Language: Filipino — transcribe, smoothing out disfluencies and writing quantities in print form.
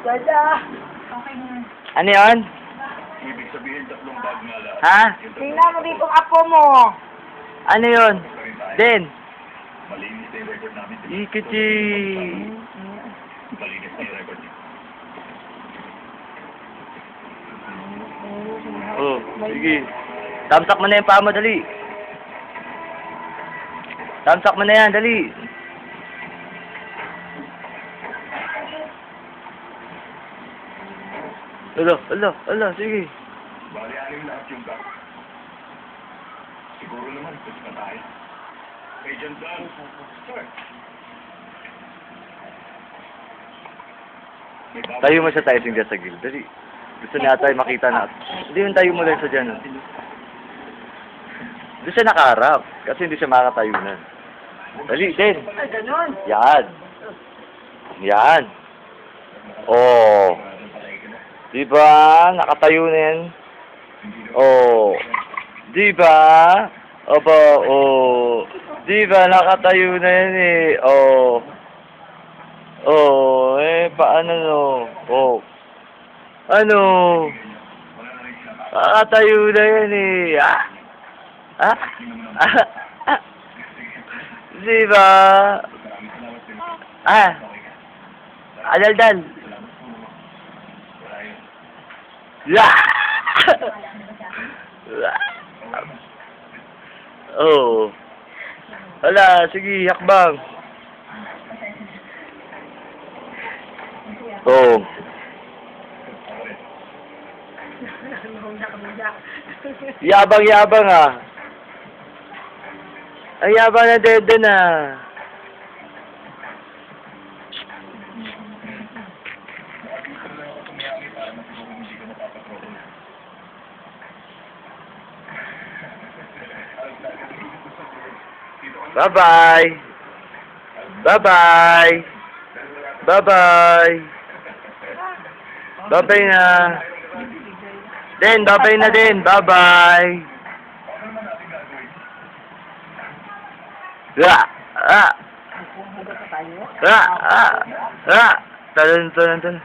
Dada. Ano yun? Ibig sabihin, tatlong bag nga lang. Ha? Tingnan mo dito ang apo mo. Ano yun? Den. Malinis na yung record namin. Ikachi. Malinis na yung record niyo. Oh, sige. Tamsak mo na yung paa mo, dali. Tamsak mo na yan, dali. Ala, sige. Bali-aling lahat yung bag. Siguro naman, tapos na tayo. Agent Dan. Sir. Tayo mo sa tayo singga sa gilid, dali. Gusto niya tayo makita na. Hindi yung tayo mo lang sa dyan. Doon siya nakaharap. Kasi hindi siya makatayo na. Dali, Den. Ay, ganun. Yan. Yan. Oh. Diba? Nakatayo na yan. Oh. Diba? Opo, oh. Diba? Nakatayo na yan eh. Oh. Oh, paano no? Oh. Ano? Nakatayo na yan eh. Ah? Ah? Ah? Diba? Ah? Adal-dal. Oh. Wala, sige, hakbang. Oh. Yabang-yabang ah. Ang yabang na dede na. Bye-bye. Bye-bye. Bye-bye. Bye-bye na. Den, bye-bye na din. Bye-bye. Ah! Ah! Ah! Ah! Talon.